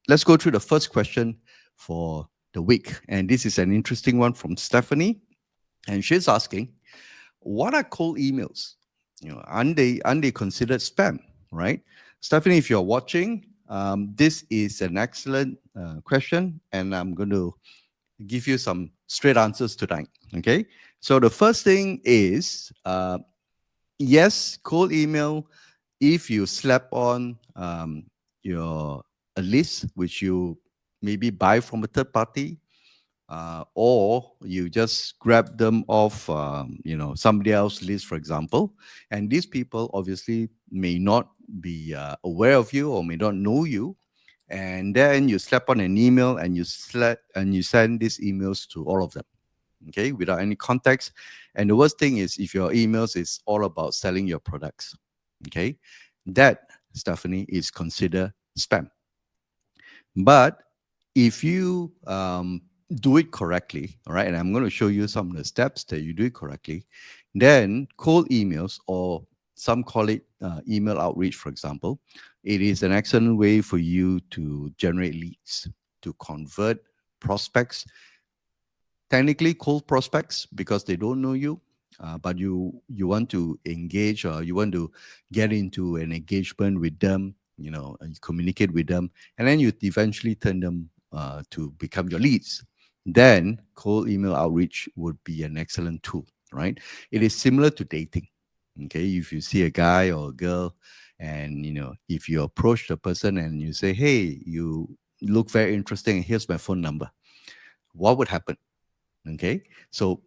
let's go through the first question for the week. And this is an interesting one from Stephanie. And she's asking, what are cold emails? Aren't they considered spam, right? Stephanie, if you're watching, this is an excellent question, and I'm going to give you some straight answers tonight. Okay. So the first thing is, yes, cold email. If you slap on your a list which you maybe buy from a third party, or you just grab them off, somebody else's list, for example. And these people obviously may not be aware of you or may not know you. And then you slap on an email and you send these emails to all of them, okay, without any context. And the worst thing is if your emails is all about selling your products, okay, that, Stephanie, is considered spam. But if you do it correctly, all right, and I'm going to show you some of the steps that you do it correctly, then cold emails, or some call it email outreach, for example, it is an excellent way for you to generate leads, to convert prospects, technically cold prospects because they don't know you, but you want to engage, or you want to get into an engagement with them, and you communicate with them, and then you eventually turn them to become your leads. Then cold email outreach would be an excellent tool, right? It is similar to dating. Okay, if you see a guy or a girl, and if you approach the person and you say, hey, you look very interesting, here's my phone number, what would happen? Okay, so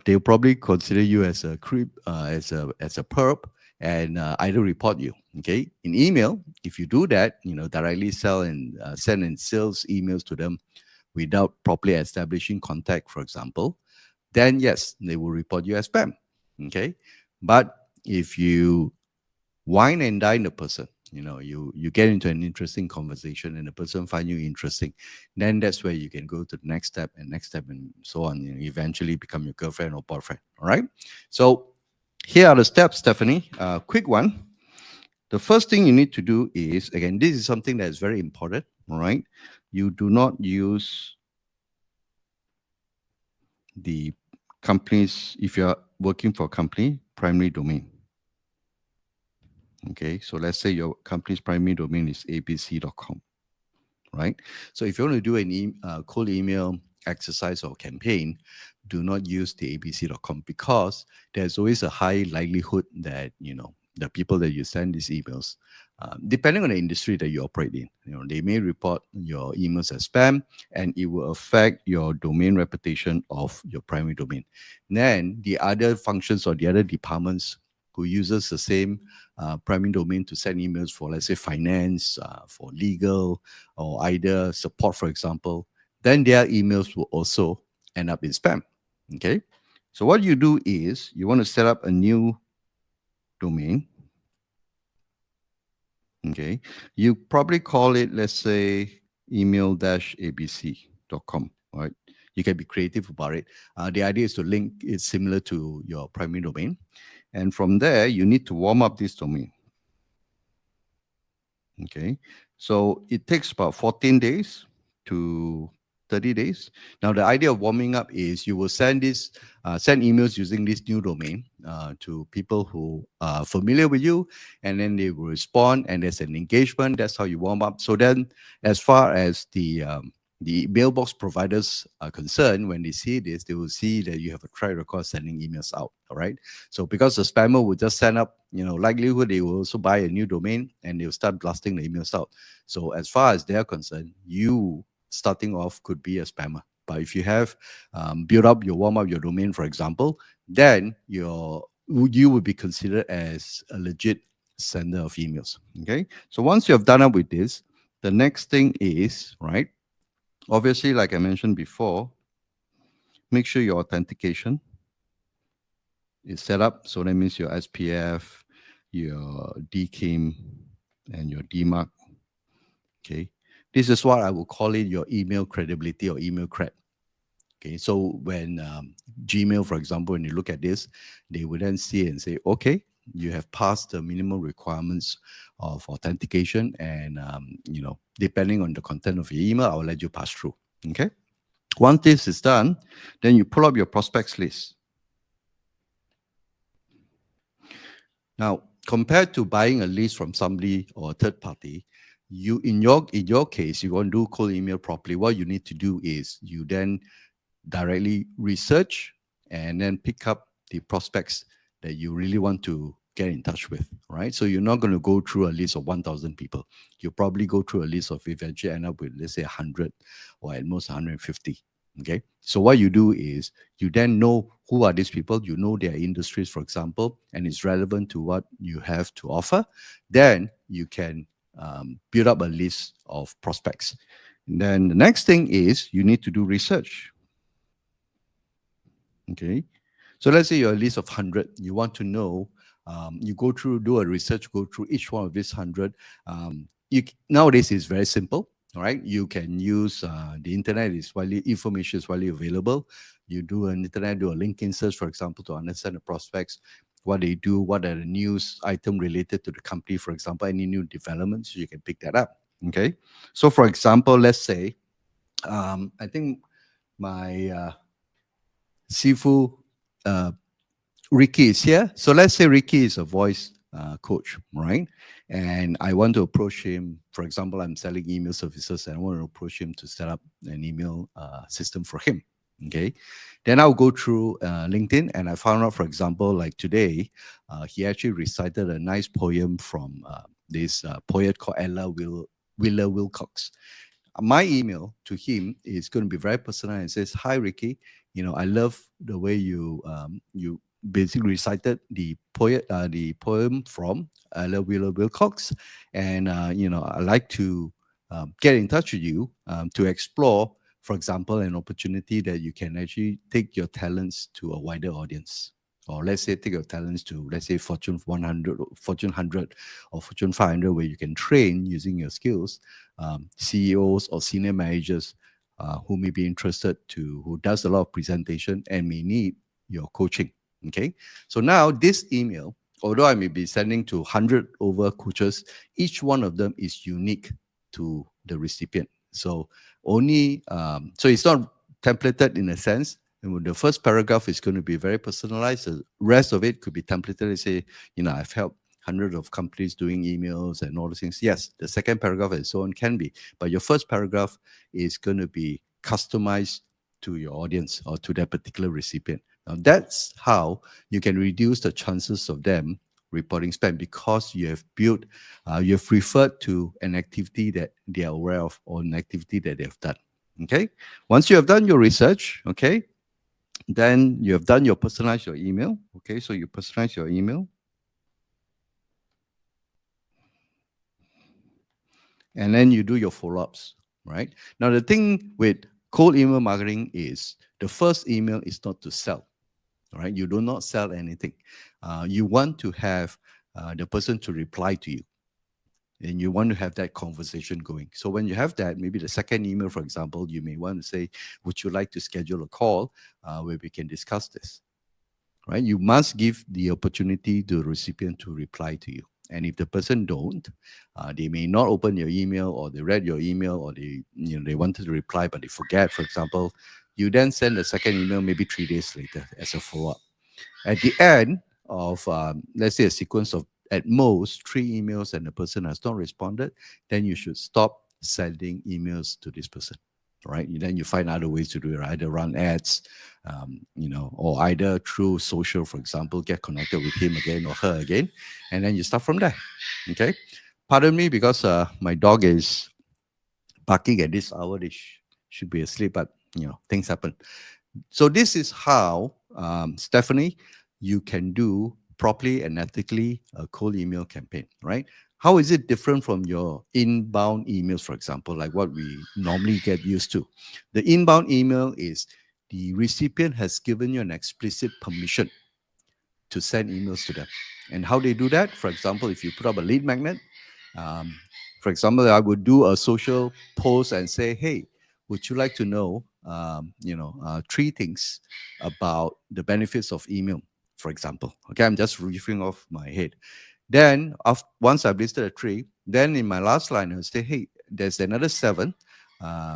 they'll probably consider you as a creep, as a perp, and either report you. Okay, in email, if you do that, directly sell and send in sales emails to them without properly establishing contact, for example, then yes, they will report you as spam. Okay, but if you wine and dine the person, you get into an interesting conversation and the person find you interesting, then that's where you can go to the next step and so on, eventually become your girlfriend or boyfriend. All right, so here are the steps, Stephanie. Quick one. The first thing you need to do is, again, this is something that is very important. All right, you do not use the company's, if you're working for a company, primary domain. Okay, so let's say your company's primary domain is abc.com, right? So if you want to do an cold email exercise or campaign, do not use the abc.com, because there's always a high likelihood that, the people that you send these emails, depending on the industry that you operate in, they may report your emails as spam, and it will affect your domain reputation of your primary domain. Then the other functions or the other departments who uses the same primary domain to send emails for, let's say, finance, for legal, or either support, for example, then their emails will also end up in spam. Okay. So what you do is you want to set up a new domain. Okay. You probably call it, let's say, email-abc.com. All right. You can be creative about it. The idea is to link it similar to your primary domain. And from there, you need to warm up this domain. Okay. So it takes about 14 days to 30 days. Now, the idea of warming up is you will send emails using this new domain to people who are familiar with you, and then they will respond, and there's an engagement. That's how you warm up. So then, as far as the mailbox providers are concerned, when they see this, they will see that you have a track record sending emails out. All right. So because the spammer will just send up, likelihood they will also buy a new domain and they'll start blasting the emails out. So as far as they're concerned, you starting off could be a spammer. But if you have warm up your domain, for example, then you would be considered as a legit sender of emails. Okay. So once you have done up with this, the next thing is, right, obviously, like I mentioned before, make sure your authentication is set up. So that means your SPF, your DKIM, and your DMARC. Okay. This is what I would call it your email credibility or email cred. Okay. So when Gmail, for example, when you look at this, they would then see and say, okay, you have passed the minimum requirements of authentication, and depending on the content of your email, I'll let you pass through. Okay. Once this is done, then you pull up your prospects list. Now, compared to buying a list from somebody or a third party, in your case, you want to do cold email properly. What you need to do is you then directly research and then pick up the prospects that you really want to get in touch with, right? So you're not going to go through a list of 1,000 people. You'll probably go through a list of eventually end up with, let's say, 100 or at most 150. Okay. So what you do is you then know who are these people, you know their industries, for example, and it's relevant to what you have to offer. Then you can build up a list of prospects. And then the next thing is you need to do research. Okay. So let's say you're a list of 100. You want to know, you go through, do a research, go through each one of these 100. Nowadays, it's very simple. All right. You can use the internet, information is widely available. You do an internet, do a LinkedIn search, for example, to understand the prospects, what they do, what are the news item related to the company, for example, any new developments, you can pick that up. Okay. So, for example, let's say, I think my Sifu uh, Ricky is here. So let's say Ricky is a voice coach, right? And I want to approach him. For example, I'm selling email services and I want to approach him to set up an email system for him. Okay. Then I'll go through LinkedIn and I found out, for example, like today, he actually recited a nice poem from this poet called Willa Wilcox. My email to him is going to be very personal and says, "Hi Ricky, I love the way you basically recited the poem from Ella Wheeler Wilcox, and I like to get in touch with you to explore, for example, an opportunity that you can actually take your talents to a wider audience." Or let's say take your talents to, let's say, Fortune 100, Fortune 100, or Fortune 500, where you can train using your skills CEOs or senior managers who may be interested who does a lot of presentation and may need your coaching. Okay. So now this email, although I may be sending to 100 over coaches, each one of them is unique to the recipient. So so it's not templated in a sense. And the first paragraph is going to be very personalized. The rest of it could be templated and say, I've helped hundreds of companies doing emails and all those things. Yes, the second paragraph and so on can be, but your first paragraph is going to be customized to your audience or to that particular recipient. Now, that's how you can reduce the chances of them reporting spam, because you have referred to an activity that they are aware of or an activity that they have done. Okay. Once you have done your research, okay, then you have done your personalize your email. Okay. So you personalize your email. And then you do your follow-ups, right? Now, the thing with cold email marketing is the first email is not to sell, right? You do not sell anything. You want to have the person to reply to you, and you want to have that conversation going. So when you have that, maybe the second email, for example, you may want to say, would you like to schedule a call where we can discuss this, right? You must give the opportunity to the recipient to reply to you. And if the person don't, they may not open your email, or they read your email, or they wanted to reply but they forget, for example. You then send a second email maybe 3 days later as a follow-up. At the end of let's say a sequence of at most 3 emails and the person has not responded, then you should stop sending emails to this person, right? Then you find other ways to do it, either run ads, or either through social, for example, get connected with him again or her again, and then you start from there. Okay. Pardon me, because my dog is barking at this hour. They should be asleep, but things happen. So this is how, Stephanie, you can do properly and ethically a cold email campaign, right? How is it different from your inbound emails, for example, like what we normally get used to? The inbound email is the recipient has given you an explicit permission to send emails to them. And how they do that? For example, if you put up a lead magnet, um, for example, I would do a social post and say, hey, would you like to know, 3 things about the benefits of email? for example. Okay, I'm just riffing off my head. Then once I've listed a tree, then in my last line I'll say, hey, there's another 7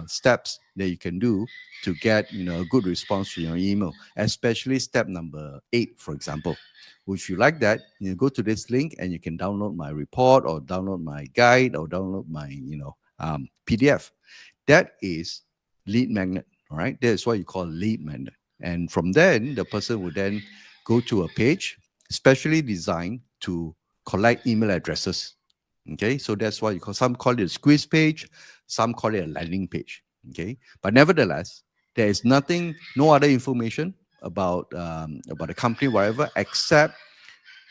steps that you can do to get a good response to your email, especially step number 8, for example. If you like that, go to this link and you can download my report or download my guide or download my PDF. That is lead magnet. All right, that is what you call lead magnet. And from then, the person will then go to a page specially designed to collect email addresses. Okay, so that's why some call it a squeeze page, some call it a landing page. Okay, but nevertheless, there is nothing, no other information about the company, whatever, except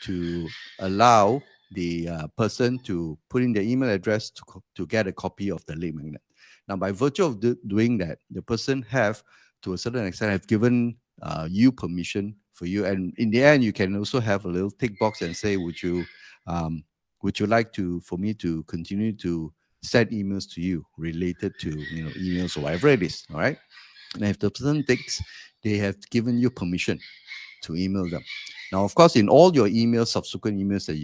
to allow the person to put in their email address to get a copy of the lead magnet. Now, by virtue of doing that, the person have, to a certain extent, have given you permission for you. And in the end, you can also have a little tick box and say, would you like for me to continue to send emails to you related to emails or whatever it is. All right. And if the person ticks, they have given you permission to email them. Now, of course, in all your emails, subsequent emails that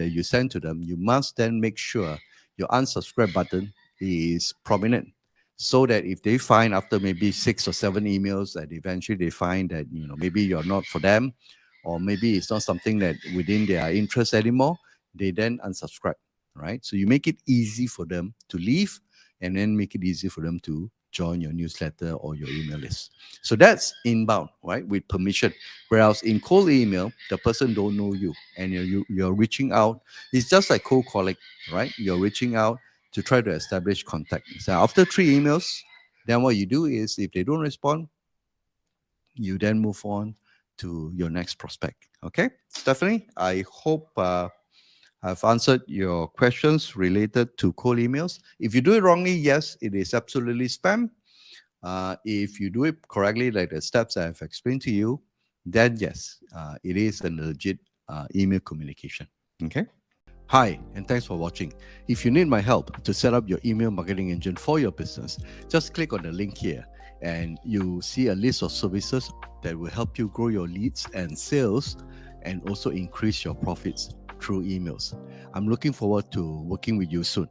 you send to them, you must then make sure your unsubscribe button is prominent, so that if they find after maybe 6 or 7 emails that eventually they find that maybe you're not for them, or maybe it's not something that within their interest anymore, they then unsubscribe. Right? So you make it easy for them to leave, and then make it easy for them to join your newsletter or your email list. So that's inbound, right, with permission. Whereas in cold email, the person don't know you, and you're reaching out. It's just like cold calling, right? You're reaching out to try to establish contact. So after 3 emails, then what you do is, if they don't respond, you then move on to your next prospect. Okay, Stephanie, I hope I've answered your questions related to cold emails. If you do it wrongly, yes, it is absolutely spam. If you do it correctly, like the steps I've explained to you, then yes, it is a legit email communication. Okay. Hi, and thanks for watching. If you need my help to set up your email marketing engine for your business, just click on the link here and you see a list of services that will help you grow your leads and sales, and also increase your profits through emails. I'm looking forward to working with you soon.